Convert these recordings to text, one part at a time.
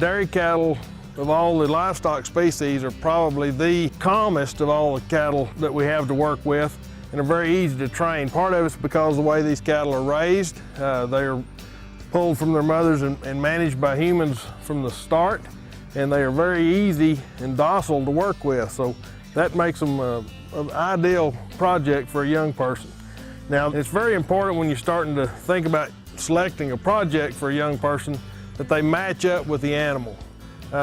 Dairy cattle of all the livestock species are probably the calmest of all the cattle that we have to work with and are very easy to train. Part of it's because of the way these cattle are raised. They are pulled from their mothers and managed by humans from the start, and they are very easy and docile to work with. So that makes them an ideal project for a young person. Now, it's very important when you're starting to think about selecting a project for a young person that they match up with the animal.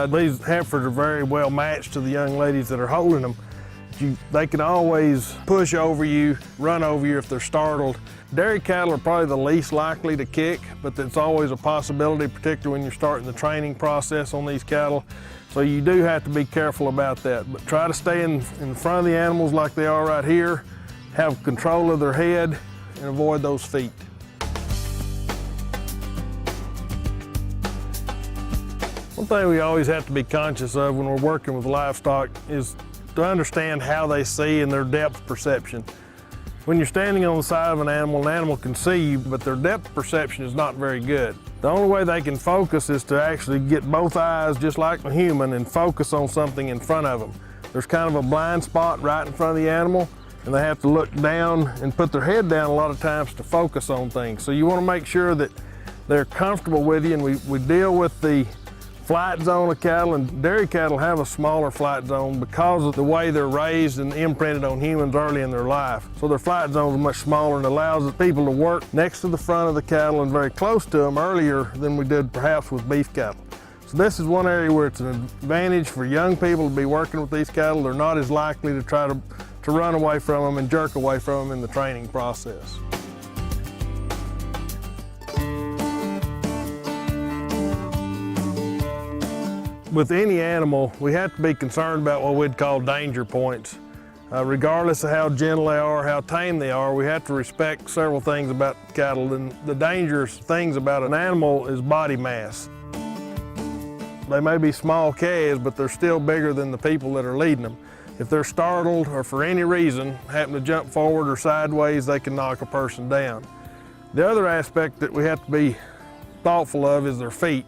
These heifers are very well matched to the young ladies that are holding them. They can always push over you, run over you if they're startled. Dairy cattle are probably the least likely to kick, but it's always a possibility, particularly when you're starting the training process on these cattle. So you do have to be careful about that. But try to stay in front of the animals like they are right here, have control of their head, and avoid those feet. One thing we always have to be conscious of when we're working with livestock is to understand how they see and their depth perception. When you're standing on the side of an animal can see you, but their depth perception is not very good. The only way they can focus is to actually get both eyes, just like a human, and focus on something in front of them. There's kind of a blind spot right in front of the animal, and they have to look down and put their head down a lot of times to focus on things. So you want to make sure that they're comfortable with you, and we deal with the flight zone of cattle, and dairy cattle have a smaller flight zone because of the way they're raised and imprinted on humans early in their life. So their flight zone is much smaller and allows the people to work next to the front of the cattle and very close to them earlier than we did perhaps with beef cattle. So this is one area where it's an advantage for young people to be working with these cattle. They're not as likely to try to run away from them and jerk away from them in the training process. With any animal, we have to be concerned about what we'd call danger points. Regardless of how gentle they are, how tame they are, we have to respect several things about cattle. And the dangerous things about an animal is body mass. They may be small calves, but they're still bigger than the people that are leading them. If they're startled or for any reason happen to jump forward or sideways, they can knock a person down. The other aspect that we have to be thoughtful of is their feet.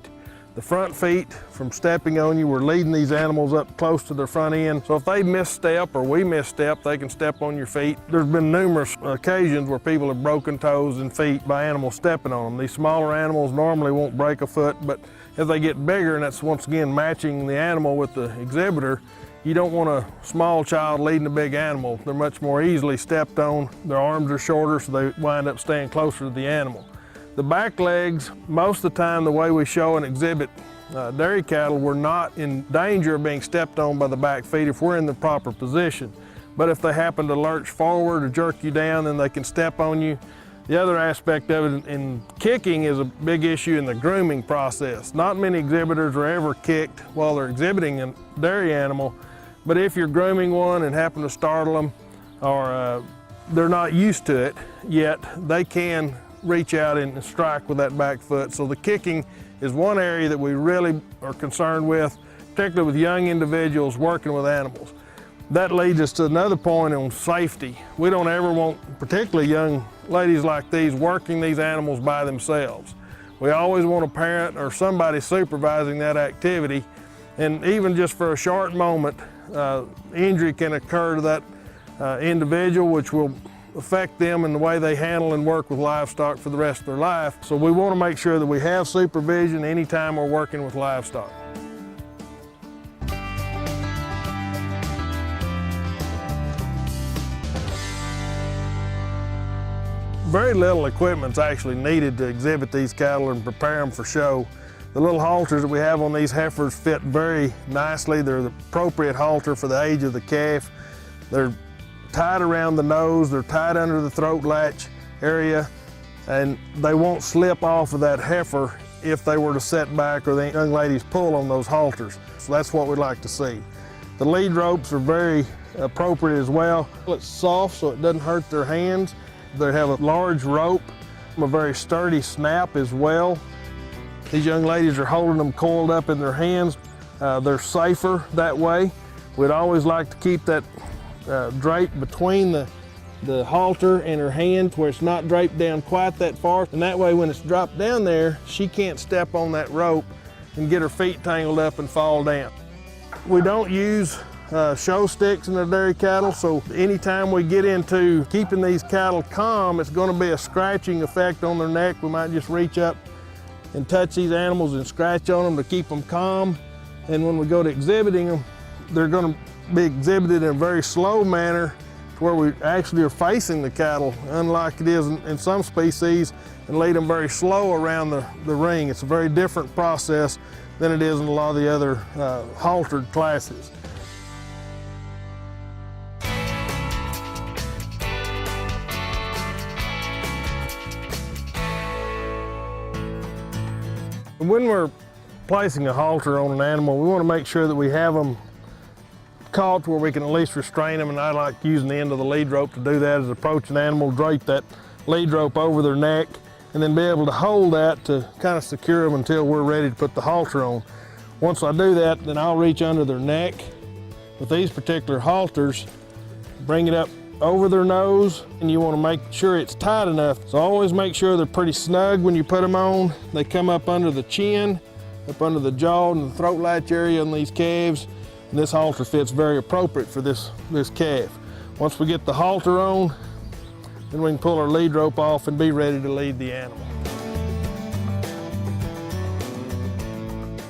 The front feet, from stepping on you, we're leading these animals up close to their front end. So if they misstep or we misstep, they can step on your feet. There's been numerous occasions where people have broken toes and feet by animals stepping on them. These smaller animals normally won't break a foot, but as they get bigger, and that's once again matching the animal with the exhibitor, you don't want a small child leading a big animal. They're much more easily stepped on. Their arms are shorter, so they wind up staying closer to the animal. The back legs, most of the time the way we show and exhibit dairy cattle, we're not in danger of being stepped on by the back feet if we're in the proper position. But if they happen to lurch forward or jerk you down, then they can step on you. The other aspect of it in kicking is a big issue in the grooming process. Not many exhibitors are ever kicked while they're exhibiting a dairy animal, but if you're grooming one and happen to startle them or they're not used to it yet, they can reach out and strike with that back foot. So the kicking is one area that we really are concerned with, particularly with young individuals working with animals. That leads us to another point on safety. We don't ever want, particularly young ladies like these, working these animals by themselves. We always want a parent or somebody supervising that activity, and even just for a short moment, injury can occur to that individual, which will affect them in the way they handle and work with livestock for the rest of their life. So we want to make sure that we have supervision anytime we're working with livestock. Very little equipment's actually needed to exhibit these cattle and prepare them for show. The little halters that we have on these heifers fit very nicely. They're the appropriate halter for the age of the calf. They're tied around the nose, they're tied under the throat latch area, and they won't slip off of that heifer if they were to set back or the young ladies pull on those halters. So that's what we'd like to see. The lead ropes are very appropriate as well. It's soft so it doesn't hurt their hands. They have a large rope, a very sturdy snap as well. These young ladies are holding them coiled up in their hands. They're safer that way. We'd always like to keep that draped between the halter and her hand where it's not draped down quite that far. And that way when it's dropped down there, she can't step on that rope and get her feet tangled up and fall down. We don't use show sticks in the dairy cattle, so anytime we get into keeping these cattle calm, it's going to be a scratching effect on their neck. We might just reach up and touch these animals and scratch on them to keep them calm. And when we go to exhibiting them, they're going to be exhibited in a very slow manner to where we actually are facing the cattle, unlike it is in some species, and lead them very slow around the ring. It's a very different process than it is in a lot of the other haltered classes. When we're placing a halter on an animal, we want to make sure that we have them caught where we can at least restrain them, and I like using the end of the lead rope to do that. As approach an animal, drape that lead rope over their neck, and then be able to hold that to kind of secure them until we're ready to put the halter on. Once I do that, then I'll reach under their neck with these particular halters, bring it up over their nose, and you want to make sure it's tight enough. So always make sure they're pretty snug when you put them on. They come up under the chin, up under the jaw and the throat latch area on these calves. And this halter fits very appropriate for this calf. Once we get the halter on, then we can pull our lead rope off and be ready to lead the animal.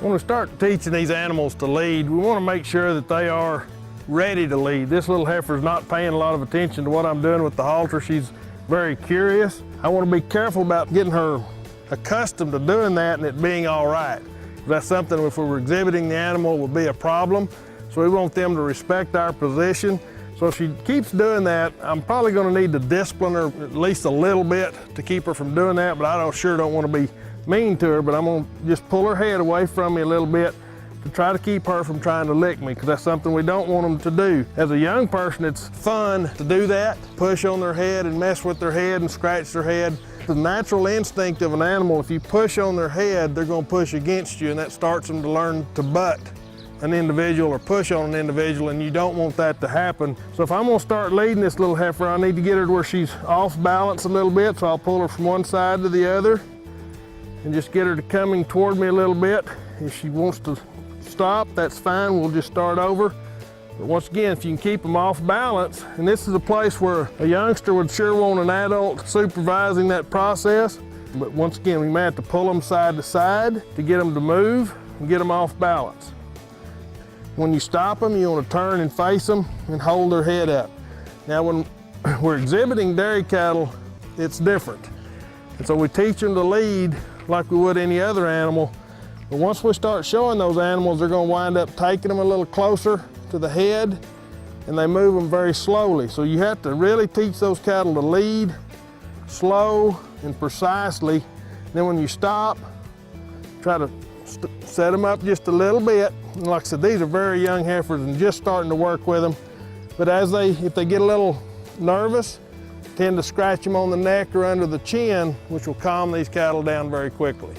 When we start teaching these animals to lead, we want to make sure that they are ready to lead. This little heifer is not paying a lot of attention to what I'm doing with the halter. She's very curious. I want to be careful about getting her accustomed to doing that and it being all right. That's something, if we were exhibiting the animal, would be a problem. So we want them to respect our position. So if she keeps doing that, I'm probably going to need to discipline her at least a little bit to keep her from doing that, but I sure don't want to be mean to her, but I'm going to just pull her head away from me a little bit to try to keep her from trying to lick me, because that's something we don't want them to do. As a young person, it's fun to do that, push on their head and mess with their head and scratch their head. The natural instinct of an animal, if you push on their head, they're going to push against you, and that starts them to learn to butt an individual or push on an individual, and you don't want that to happen. So if I'm going to start leading this little heifer, I need to get her to where she's off balance a little bit, so I'll pull her from one side to the other and just get her to coming toward me a little bit. If she wants to stop, that's fine, we'll just start over. But once again, if you can keep them off balance, and this is a place where a youngster would sure want an adult supervising that process, but once again, we may have to pull them side to side to get them to move and get them off balance. When you stop them, you want to turn and face them and hold their head up. Now, when we're exhibiting dairy cattle, it's different. And so we teach them to lead like we would any other animal. But once we start showing those animals, they're going to wind up taking them a little closer to the head, and they move them very slowly. So you have to really teach those cattle to lead slow and precisely. Then when you stop, try to set them up just a little bit. And like I said, these are very young heifers and just starting to work with them. But if they get a little nervous, tend to scratch them on the neck or under the chin, which will calm these cattle down very quickly.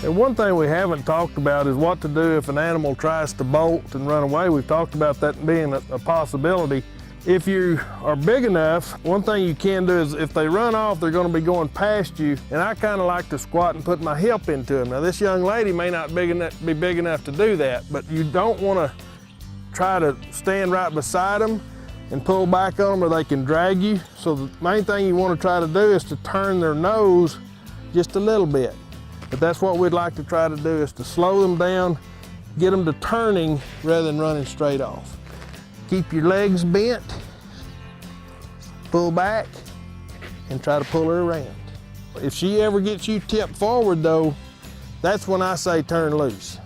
And one thing we haven't talked about is what to do if an animal tries to bolt and run away. We've talked about that being a possibility. If you are big enough, one thing you can do is if they run off, they're going to be going past you. And I kind of like to squat and put my hip into them. Now, this young lady may not be big enough to do that, but you don't want to try to stand right beside them and pull back on them or they can drag you. So the main thing you want to try to do is to turn their nose just a little bit. But that's what we'd like to try to do, is to slow them down, get them to turning rather than running straight off. Keep your legs bent, pull back, and try to pull her around. If she ever gets you tipped forward though, that's when I say turn loose.